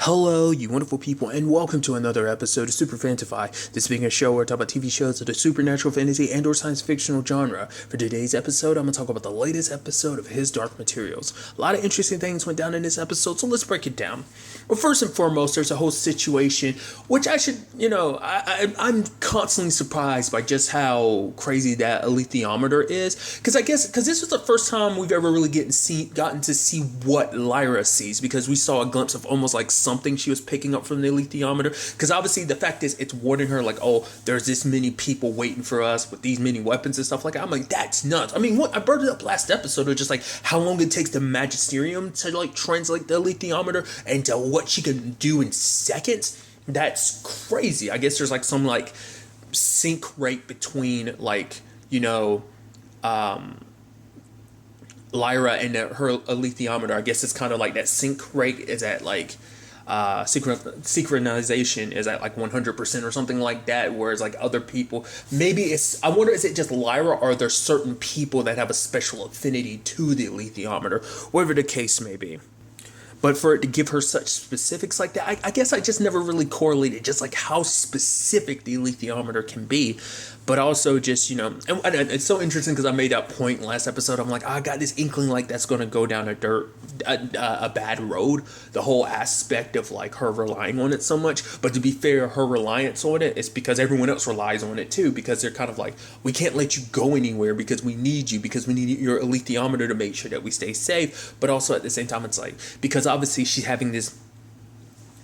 Hello, you wonderful people, and welcome to another episode of Super-Fanta-Fi. This being a show where I talk about TV shows of the supernatural, fantasy, and or science fictional genre. For today's episode, I'm going to talk about the latest episode of His Dark Materials. A lot of interesting things went down in this episode, so let's break it down. Well, first and foremost, there's a whole situation, which I should, I'm constantly surprised by just how crazy that alethiometer is. Because this was the first time we've ever really gotten to see what Lyra sees, because we saw a glimpse of almost like something she was picking up from the alethiometer. Because obviously the fact is it's warning her like, oh, there's this many people waiting for us with these many weapons and stuff like that. I'm like, that's nuts. I mean, what I brought it up last episode of just like how long it takes the magisterium to like translate the alethiometer into what she can do in seconds. That's crazy. I guess there's like some like sync rate between like, Lyra and her alethiometer. I guess it's kind of like that sync rate is at like synchronization is at like 100% or something like that, whereas like other people, maybe I wonder, is it just Lyra, or are there certain people that have a special affinity to the alethiometer, whatever the case may be. But for it to give her such specifics like that, I guess I just never really correlated just like how specific the alethiometer can be. But also just, and it's so interesting because I made that point last episode. I'm like, I got this inkling like that's going to go down a bad road. The whole aspect of like her relying on it so much. But to be fair, her reliance on it is because everyone else relies on it too. Because they're kind of like, we can't let you go anywhere because we need you. Because we need your alethiometer to make sure that we stay safe. But also at the same time, it's like, because obviously she's having this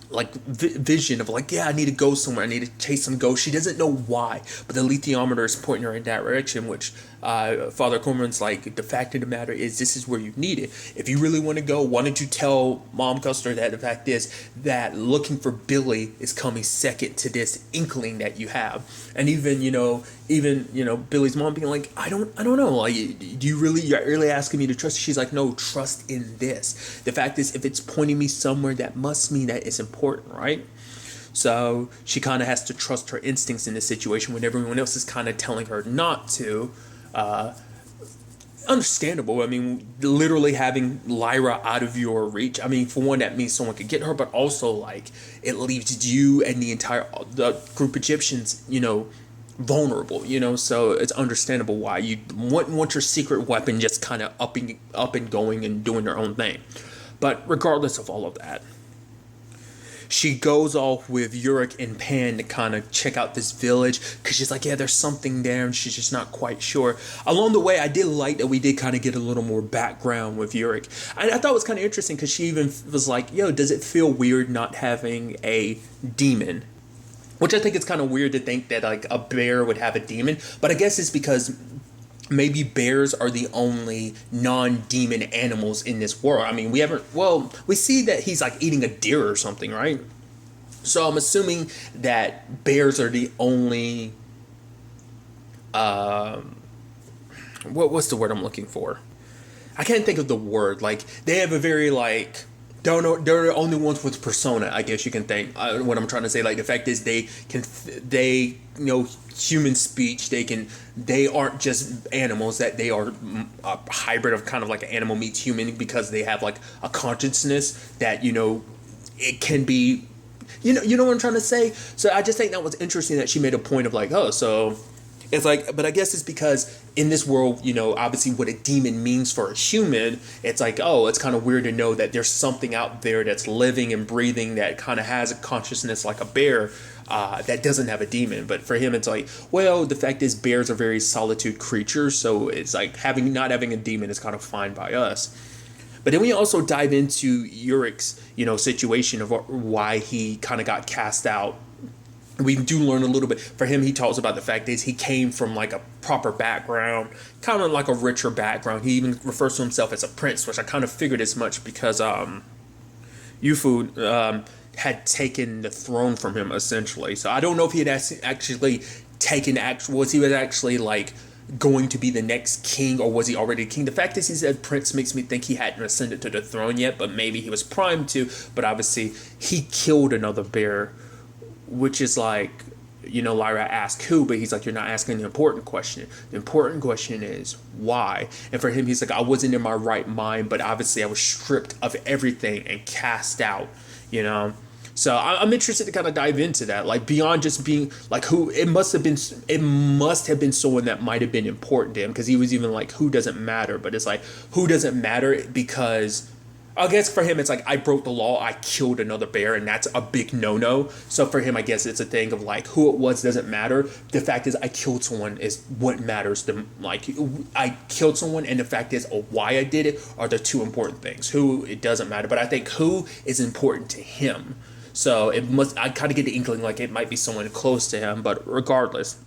like vision of like, yeah, I need to go somewhere, I need to chase some ghosts. She doesn't know why, but the alethiometer is pointing her in that direction, which Father Corman's like, the fact of the matter is this is where you need it. If you really want to go, why don't you tell Mom Custer that the fact is that looking for Billy is coming second to this inkling that you have. And even Billy's mom being like, I don't know, like, you're really asking me to trust? She's like, no, trust in this. The fact is, if it's pointing me somewhere, that must mean that it's important, right? So she kind of has to trust her instincts in this situation when everyone else is kind of telling her not to. Understandable. I mean, literally having Lyra out of your reach, I mean, for one, that means someone could get her, but also like it leaves you and the group of Egyptians, vulnerable, so it's understandable why you want your secret weapon just kind of up and going and doing their own thing. But regardless of all of that, she goes off with Yurik and Pan to kind of check out this village because she's like, yeah, there's something there, and she's just not quite sure. Along the way, I did like that we did kind of get a little more background with Yurik. And I thought it was kind of interesting because she even was like, yo, does it feel weird not having a demon? Which I think it's kind of weird to think that like a bear would have a demon, but I guess it's because maybe bears are the only non-demon animals in this world. I mean, we see that he's like eating a deer or something, right? So I'm assuming that bears are the only, what's the word I'm looking for? I can't think of the word. Like, they have a very like, they're the only ones with persona, I guess you can think. What I'm trying to say, like, the fact is they human speech. They aren't just animals, that they are a hybrid of kind of like an animal meets human, because they have like a consciousness that, it can be, you know what I'm trying to say? So I just think that was interesting that she made a point of like, oh, so it's like, but I guess it's because in this world, obviously what a demon means for a human, it's like, oh, it's kind of weird to know that there's something out there that's living and breathing that kind of has a consciousness like a bear, that doesn't have a demon. But for him, it's like, well, the fact is bears are very solitude creatures, so it's like not having a demon is kind of fine by us. But then we also dive into Yurik's, situation of why he kind of got cast out. We do learn a little bit. For him, he talks about the fact is he came from like a proper background, kind of like a richer background. He even refers to himself as a prince, which I kind of figured as much because Yufu had taken the throne from him, essentially. So I don't know if he had actually taken was he actually like going to be the next king, or was he already king? The fact is he said prince makes me think he hadn't ascended to the throne yet, but maybe he was primed to. But obviously he killed another bear, which is like, Lyra asked who, but he's like, you're not asking the important question. The important question is why. And for him, he's like, I wasn't in my right mind, but obviously I was stripped of everything and cast out, So I'm interested to kind of dive into that, like beyond just being like who it must have been someone that might have been important to him, because he was even like who doesn't matter, but it's like who doesn't matter because I guess for him it's like I broke the law, I killed another bear, and that's a big no-no. So for him, I guess it's a thing of like who it was doesn't matter. The fact is I killed someone is what matters. Like I killed someone, and the fact is why I did it are the two important things. Who, it doesn't matter, but I think who is important to him. So it must. I kind of get the inkling like it might be someone close to him, but regardless.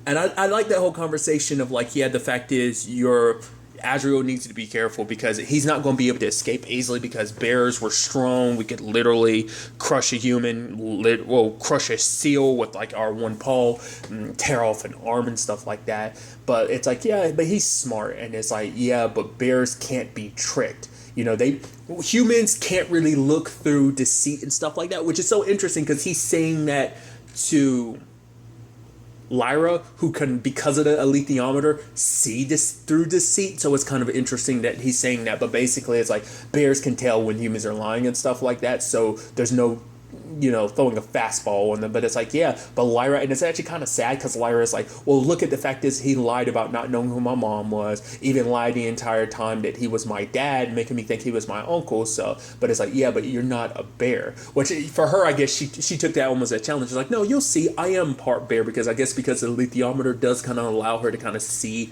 And I like that whole conversation of like, yeah, the fact is Azrael needs to be careful because he's not going to be able to escape easily because bears were strong. We could literally crush a human, crush a seal with like our one paw, tear off an arm and stuff like that. But it's like, yeah, but he's smart. And it's like, yeah, but bears can't be tricked. Humans can't really look through deceit and stuff like that, which is so interesting because he's saying that to Lyra, who can, because of the alethiometer, see this through deceit. So it's kind of interesting that he's saying that. But basically, it's like bears can tell when humans are lying and stuff like that. So there's no throwing a fastball on them, but it's like, yeah, but Lyra, and it's actually kind of sad because Lyra is like, well, look at the fact is he lied about not knowing who my mom was, even lied the entire time that he was my dad, making me think he was my uncle. So, but it's like, yeah, but you're not a bear, which for her, I guess she took that almost as a challenge. She's like, no, you'll see, I am part bear, because I guess because the alethiometer does kind of allow her to kind of see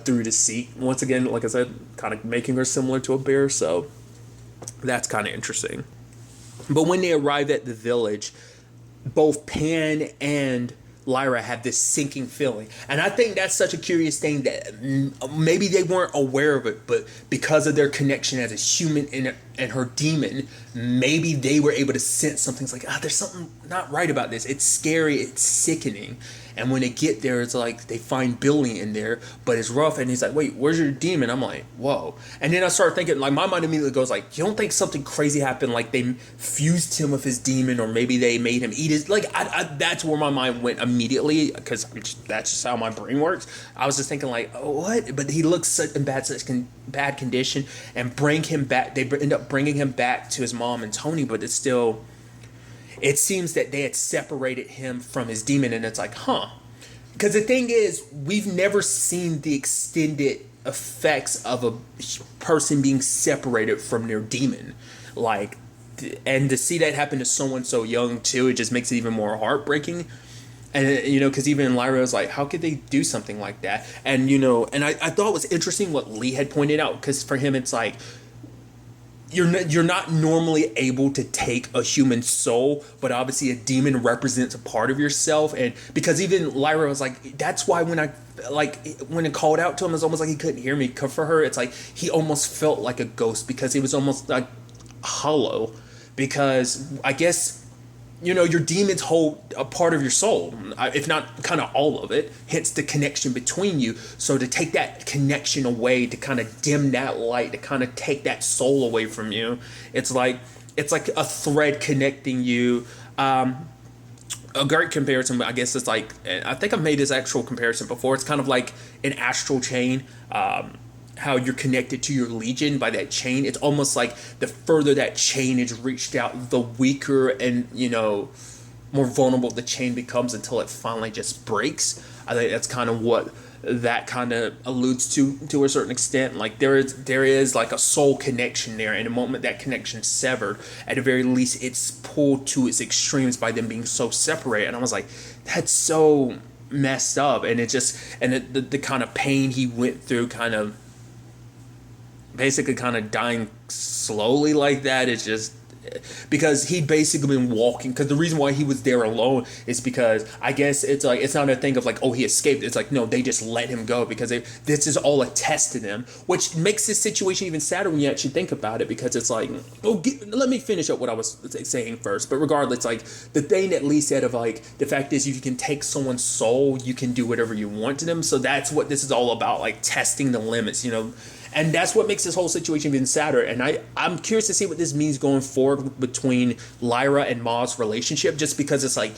through deceit. Once again, like I said, kind of making her similar to a bear. So that's kind of interesting. But when they arrive at the village, both Pan and Lyra have this sinking feeling. And I think that's such a curious thing that maybe they weren't aware of it, but because of their connection as a human and her demon, maybe they were able to sense something. It's like, there's something not right about this. It's scary. It's sickening. And when they get there, it's like they find Billy in there, but it's rough. And he's like, wait, where's your demon? I'm like, whoa. And then I start thinking, like, my mind immediately goes like, you don't think something crazy happened? Like they fused him with his demon, or maybe they made him eat his, like, that's where my mind went immediately, because that's just how my brain works. I was just thinking like, oh, what? But he looks in bad condition, and bring him back. They end up bringing him back to his mom and Tony, but it's still, it seems that they had separated him from his demon, and it's like, because the thing is, we've never seen the extended effects of a person being separated from their demon, like, and to see that happen to someone so young too, it just makes it even more heartbreaking. And because even Lyra was like, how could they do something like that? And and I thought it was interesting what Lee had pointed out, because for him it's like, you're not normally able to take a human soul, but obviously a demon represents a part of yourself. And because even Lyra was like, that's why when it called out to him, it's almost like he couldn't hear me. Cause for her, it's like he almost felt like a ghost, because he was almost like hollow, because I guess your demons hold a part of your soul, if not kind of all of it, hence the connection between you. So to take that connection away, to kind of dim that light, to kind of take that soul away from you, it's like a thread connecting you. A great comparison, I guess, is like, I think I've made this actual comparison before. It's kind of like an astral chain. How you're connected to your legion by that chain. It's almost like the further that chain is reached out, the weaker and more vulnerable the chain becomes, until it finally just breaks. I think that's kind of what that kind of alludes to a certain extent. Like there is like a soul connection there, and the moment that connection is severed, at the very least it's pulled to its extremes by them being so separated. And I was like, that's so messed up. And it just, and the kind of pain he went through, kind of basically kind of dying slowly like that, is just because he'd basically been walking, because the reason why he was there alone is because I guess it's like, it's not a thing of like, oh, he escaped. It's like, no, they just let him go because this is all a test to them, which makes this situation even sadder when you actually think about it, because it's like, let me finish up what I was saying first. But regardless, like the thing that Lee said of like, the fact is you can take someone's soul, you can do whatever you want to them. So that's what this is all about, like testing the limits, and that's what makes this whole situation even sadder. And I'm curious to see what this means going forward between Lyra and Ma's relationship, just because it's like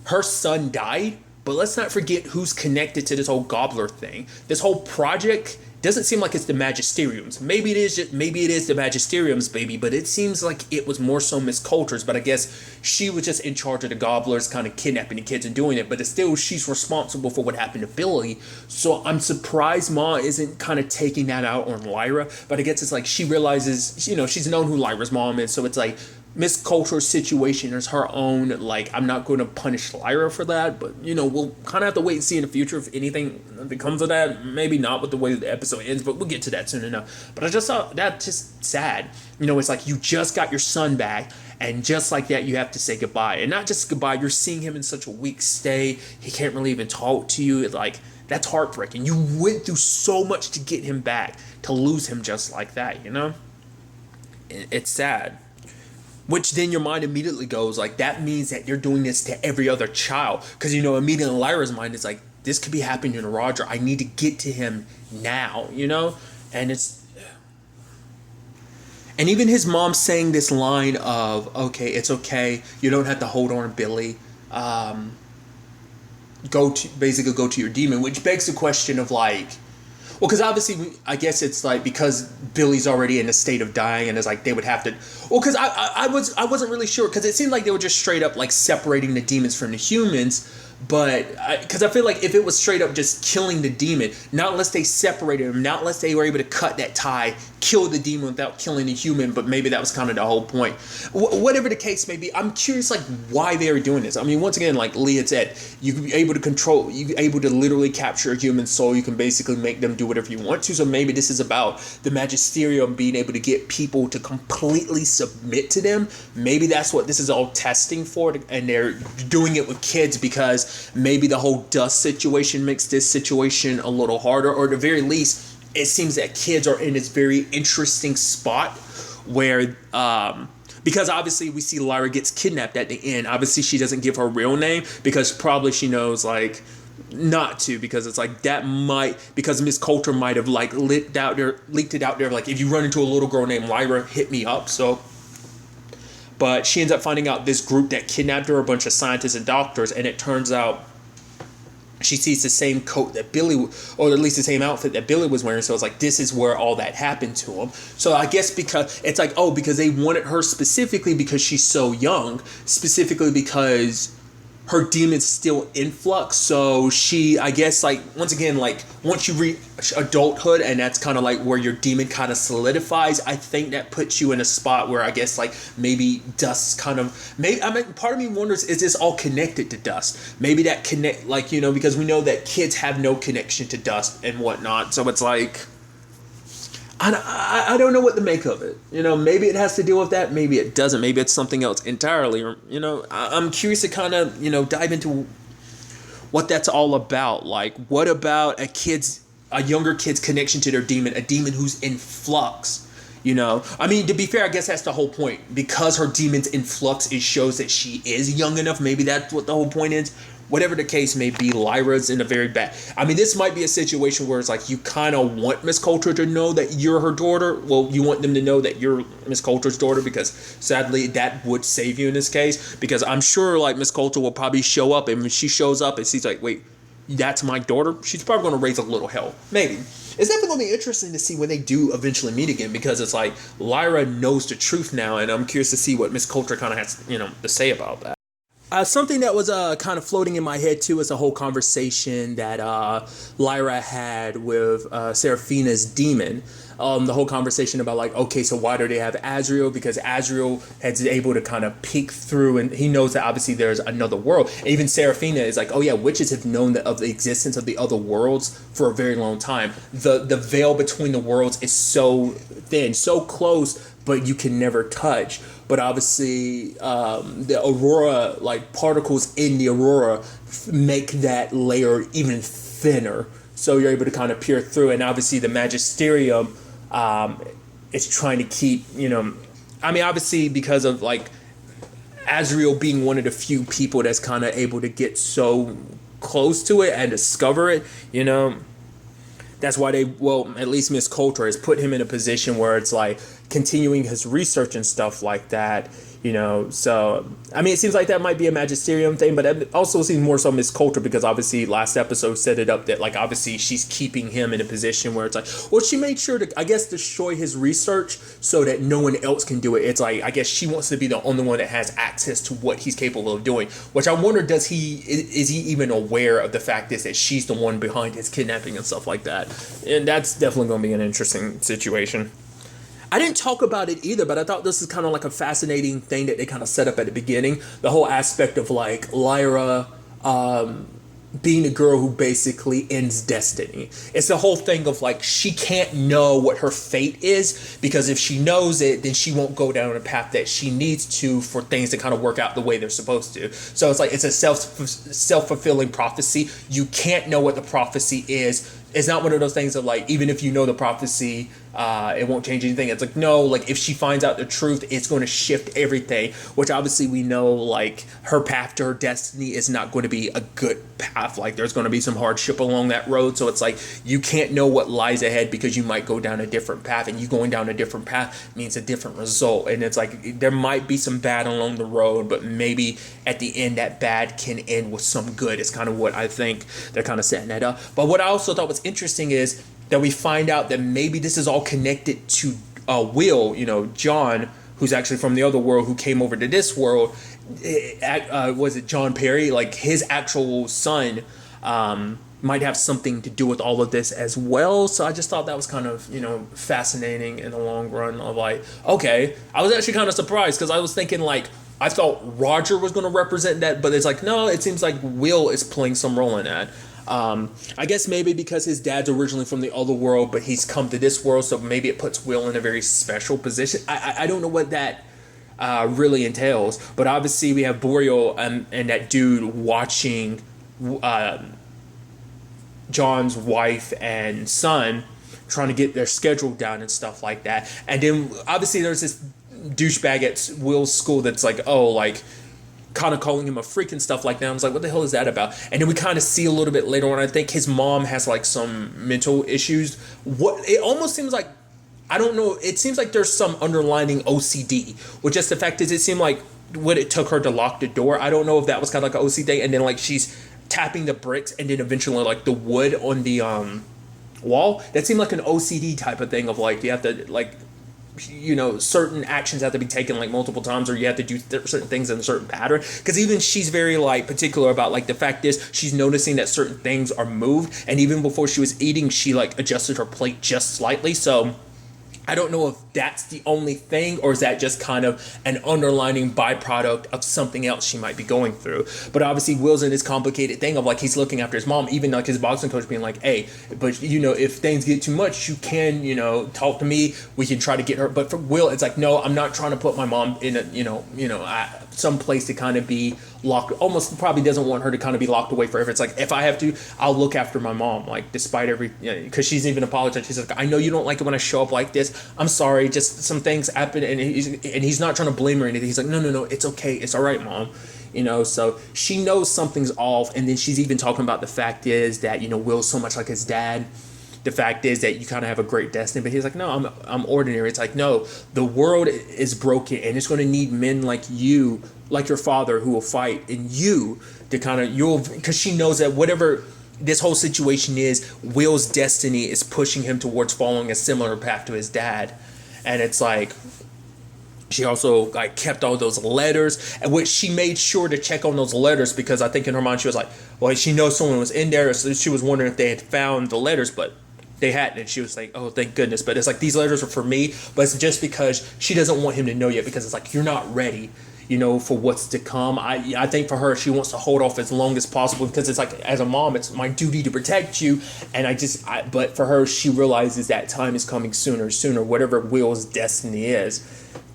her son died, but let's not forget who's connected to this whole gobbler thing. This whole project doesn't seem like it's the Magisterium's. Maybe it is the Magisterium's baby, but it seems like it was more so Miss Coulter's. But I guess she was just in charge of the gobblers, kind of kidnapping the kids and doing it. But it's still, she's responsible for what happened to Billy. So I'm surprised Ma isn't kind of taking that out on Lyra. But I guess it's like she realizes, she's known who Lyra's mom is. So it's like Miss Coulter's situation is her own. Like, I'm not going to punish Lyra for that, but we'll kind of have to wait and see in the future if anything becomes of that. Maybe not with the way the episode ends, but we'll get to that soon enough. But I just thought that just sad. It's like you just got your son back, and just like that, you have to say goodbye. And not just goodbye, you're seeing him in such a weak state. He can't really even talk to you. Like, that's heartbreaking. You went through so much to get him back, to lose him just like that, It's sad. Which then your mind immediately goes like, that means that you're doing this to every other child. Because, immediately in Lyra's mind, it's like, this could be happening to Roger. I need to get to him now, And and even his mom saying this line of, okay, it's okay. You don't have to hold on to Billy. Go to your demon, which begs the question of like, well, because obviously, I guess it's like because Billy's already in a state of dying, and it's like they would have to. Well, because I wasn't really sure, because it seemed like they were just straight up like separating the demons from the humans. But because I feel like if it was straight up just killing the demon, not unless they separated him, not unless they were able to cut that tie, kill the demon without killing the human. But maybe that was kind of the whole point. Whatever the case may be, I'm curious like why they are doing this. I mean, once again, like Leah said, you can be able to literally capture a human soul. You can basically make them do whatever you want to. So maybe this is about the Magisterium being able to get people to completely submit to them. Maybe that's what this is all testing for, and they're doing it with kids because maybe the whole dust situation makes this situation a little harder, or at the very least, it seems that kids are in this very interesting spot where, because obviously we see Lyra gets kidnapped at the end. Obviously she doesn't give her real name because probably she knows like not to, because it's like that might, because Miss Coulter might have like leaked it out there like, if you run into a little girl named Lyra, hit me up. So, but she ends up finding out this group that kidnapped her, a bunch of scientists and doctors, and it turns out she sees the same coat that Billy, or at least the same outfit that Billy was wearing. So it's like, this is where all that happened to him. So I guess because it's like, oh, because they wanted her specifically because she's so young, specifically because her demon's still in flux. So she, I guess, like, once again, like, once you reach adulthood, and that's kind of like where your demon kind of solidifies, I think that puts you in a spot where I guess, like, maybe dust kind of, maybe, I mean, part of me wonders, is this all connected to dust? Maybe that connect, like, because we know that kids have no connection to dust and whatnot. So it's like, I don't know what to make of it. Maybe it has to deal with that. Maybe it doesn't. Maybe it's something else entirely. Or, I'm curious to kind of, dive into what that's all about. Like, what about a younger kid's connection to their demon, a demon who's in flux? I mean, to be fair, I guess that's the whole point. Because her demon's in flux, it shows that she is young enough. Maybe that's what the whole point is. Whatever the case may be, Lyra's in a very bad... I mean, this might be a situation where it's like you kind of want Miss Coulter to know that you're her daughter. Well, you want them to know that you're Miss Coulter's daughter, because sadly that would save you in this case. Because I'm sure like Miss Coulter will probably show up, and when she shows up and she's like, wait, that's my daughter? She's probably going to raise a little hell. Maybe. It's definitely going to be interesting to see when they do eventually meet again, because it's like Lyra knows the truth now, and I'm curious to see what Miss Coulter kind of has, to say about that. Something that was kind of floating in my head too is the whole conversation that Lyra had with Seraphina's demon. The whole conversation about like, okay, so why do they have Azrael? Because Azrael is able to kind of peek through, and he knows that obviously there's another world. And even Seraphina is like, oh yeah, witches have known of the existence of the other worlds for a very long time. The veil between the worlds is so thin, so close, but you can never touch. But obviously, the aurora, like particles in the aurora, make that layer even thinner. So you're able to kind of peer through. And obviously, the Magisterium is trying to keep, I mean, obviously, because of like Azrael being one of the few people that's kind of able to get so close to it and discover it, That's why at least Miss Coulter has put him in a position where it's like continuing his research and stuff like that, So I mean, it seems like that might be a magisterium thing, but it also seems more so Miss Coulter, because obviously last episode set it up that like obviously she's keeping him in a position where it's like, well, she made sure to, I guess, destroy his research so that no one else can do it. It's like, I guess she wants to be the only one that has access to what he's capable of doing, which I wonder, is he even aware of the fact is that she's the one behind his kidnapping and stuff like that. And that's definitely going to be an interesting situation. I didn't talk about it either, but I thought this is kind of like a fascinating thing that they kind of set up at the beginning. The whole aspect of like Lyra being a girl who basically ends destiny. It's the whole thing of like, she can't know what her fate is, because if she knows it, then she won't go down a path that she needs to for things to kind of work out the way they're supposed to. So it's like, it's a self-fulfilling prophecy. You can't know what the prophecy is. It's not one of those things of like, even if you know the prophecy, it won't change anything. It's like, no, like if she finds out the truth, it's going to shift everything, which obviously we know like her path to her destiny is not going to be a good path. Like there's going to be some hardship along that road. So it's like, you can't know what lies ahead because you might go down a different path, and you going down a different path means a different result. And it's like, there might be some bad along the road, but maybe at the end that bad can end with some good. It's kind of what I think they're kind of setting that up. But what I also thought was interesting is that we find out that maybe this is all connected to Will, John, who's actually from the other world, who came over to this world. Was it John Perry? Like his actual son might have something to do with all of this as well. So I just thought that was kind of, fascinating in the long run of like, okay, I was actually kind of surprised, because I was thinking like, I thought Roger was going to represent that, but it's like, no, it seems like Will is playing some role in that. I guess maybe because his dad's originally from the other world, but he's come to this world, so maybe it puts Will in a very special position. I don't know what that really entails, but obviously we have Boreal and that dude watching John's wife and son trying to get their schedule down and stuff like that. And then obviously there's this douchebag at Will's school that's like, oh, like, kind of calling him a freak and stuff like that. I was like, what the hell is that about? And then we kind of see a little bit later on, I think his mom has like some mental issues. What it almost seems like, I don't know, it seems like there's some underlining OCD, which just the fact is, it seemed like what it took her to lock the door. I don't know if that was kind of like an OCD, and then like she's tapping the bricks and then eventually like the wood on the wall. That seemed like an OCD type of thing of like, you have to like, certain actions have to be taken like multiple times, or you have to do certain things in a certain pattern. Because even she's very like particular about like the fact is she's noticing that certain things are moved, and even before she was eating, she like adjusted her plate just slightly. So I don't know if that's the only thing, or is that just kind of an underlining byproduct of something else she might be going through. But obviously Will's in this complicated thing of like, he's looking after his mom, even like his boxing coach being like, hey, but if things get too much, you can, talk to me, we can try to get her. But for Will, it's like, no, I'm not trying to put my mom in a, some place to kind of be locked, almost probably doesn't want her to kind of be locked away forever. It's like, if I have to, I'll look after my mom, like despite every, because she's even apologized. She's like, I know you don't like it when I show up like this. I'm sorry, just some things happen. And he's not trying to blame her or anything. He's like, no, it's okay. It's all right, Mom. So she knows something's off. And then she's even talking about the fact is that, Will's so much like his dad. The fact is that you kind of have a great destiny, but he's like, no, I'm ordinary. It's like, no, the world is broken, and it's going to need men like you, like your father, who will fight, and you to kind of, because she knows that whatever this whole situation is, Will's destiny is pushing him towards following a similar path to his dad. And it's like, she also like kept all those letters, and which she made sure to check on those letters, because I think in her mind she was like, well, she knows someone was in there, so she was wondering if they had found the letters, but they hadn't. And she was like, oh, thank goodness. But it's like, these letters are for me, but it's just because she doesn't want him to know yet, because it's like, you're not ready, for what's to come. I think for her, she wants to hold off as long as possible, because it's like, as a mom, it's my duty to protect you. And but for her, she realizes that time is coming sooner, whatever Will's destiny is.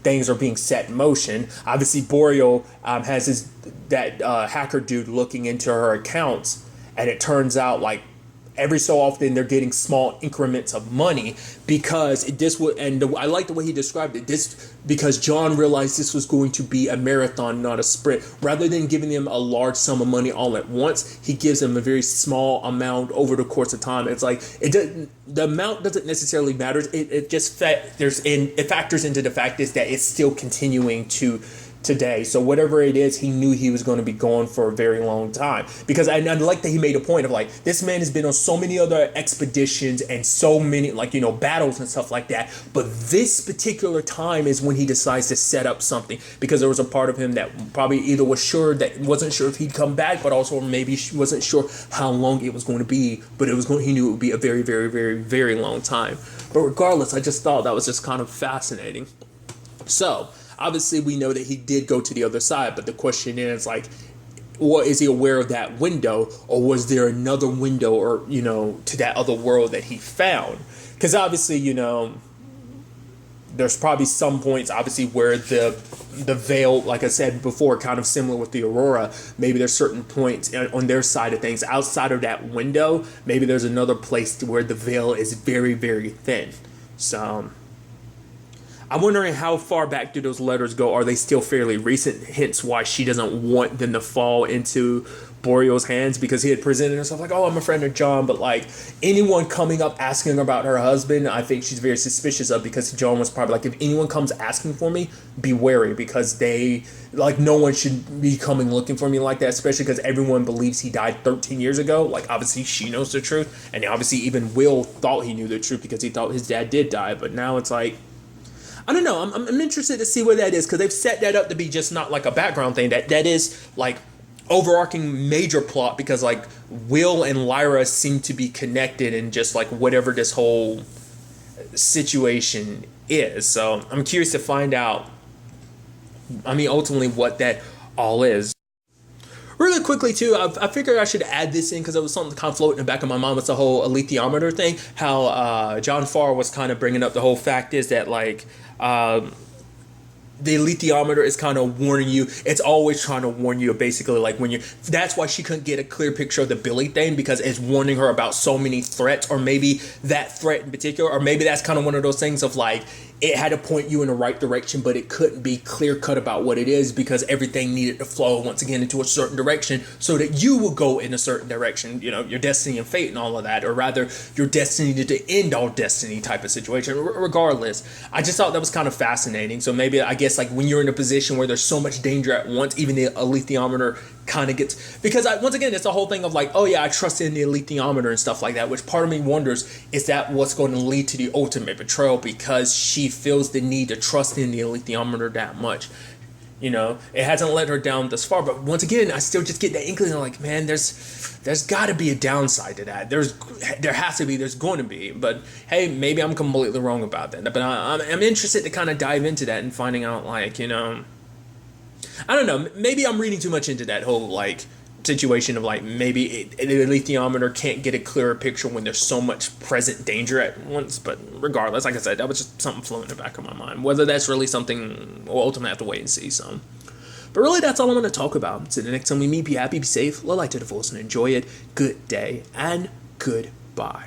Things are being set in motion. Obviously, Boreal has that hacker dude looking into her accounts, and it turns out like every so often they're getting small increments of money, because I like the way he described it. This because John realized this was going to be a marathon, not a sprint. Rather than giving them a large sum of money all at once, he gives them a very small amount over the course of time. It's like the amount doesn't necessarily matter. It factors into the fact is that it's still continuing to today. So whatever it is, he knew he was going to be gone for a very long time. Because I like that he made a point of like, this man has been on so many other expeditions and so many like, battles and stuff like that. But this particular time is when he decides to set up something, because there was a part of him that probably either wasn't sure if he'd come back, but also maybe wasn't sure how long it was going to be. But he knew it would be a very, very, very, very long time. But regardless, I just thought that was just kind of fascinating. So obviously, we know that he did go to the other side, but the question is, like, what is he aware of that window, or was there another window, or to that other world that he found? Because obviously, there's probably some points, obviously, where the veil, like I said before, kind of similar with the Aurora. Maybe there's certain points on their side of things outside of that window. Maybe there's another place where the veil is very, very thin. So I'm wondering how far back do those letters go? Are they still fairly recent? Hence why she doesn't want them to fall into Boreal's hands, because he had presented himself like, oh, I'm a friend of John. But like anyone coming up asking about her husband, I think she's very suspicious of, because John was probably like, if anyone comes asking for me, be wary, because no one should be coming looking for me like that, especially because everyone believes he died 13 years ago. Like obviously she knows the truth, and obviously even Will thought he knew the truth because he thought his dad did die. But now it's like, I don't know. I'm interested to see what that is, because they've set that up to be just not like a background thing. That is like overarching major plot, because like Will and Lyra seem to be connected in just like whatever this whole situation is. So I'm curious to find out, ultimately what that all is. Really quickly too, I figured I should add this in because it was something kind of floating in the back of my mind with the whole alethiometer thing. How John Farr was kind of bringing up the whole fact is that like the alethiometer is kind of warning you. It's always trying to warn you, basically, like that's why she couldn't get a clear picture of the Billy thing, because it's warning her about so many threats, or maybe that threat in particular, or maybe that's kind of one of those things of like, it had to point you in the right direction, but it couldn't be clear cut about what it is, because everything needed to flow once again into a certain direction so that you will go in a certain direction, your destiny and fate and all of that, or rather your destiny to end all destiny type of situation. Regardless, I just thought that was kind of fascinating. So maybe, I guess, like when you're in a position where there's so much danger at once, even the alethiometer kind of gets, because once again, it's the whole thing of like, oh yeah, I trust in the alethiometer and stuff like that, which part of me wonders, is that what's going to lead to the ultimate betrayal, because she feels the need to trust in the alethiometer that much. It hasn't let her down thus far, but once again, I still just get that inkling of like, man, there's got to be a downside to that. There has to be, there's going to be, but hey, maybe I'm completely wrong about that. But I'm interested to kind of dive into that and finding out, like, I don't know, maybe I'm reading too much into that whole like situation of like, maybe the alethiometer can't get a clearer picture when there's so much present danger at once. But regardless, like I said, that was just something floating in the back of my mind. Whether that's really something, we'll ultimately have to wait and see. So, but really, that's all I'm going to talk about. So the next time we meet, be happy, be safe, live life to the fullest, and enjoy it. Good day and goodbye.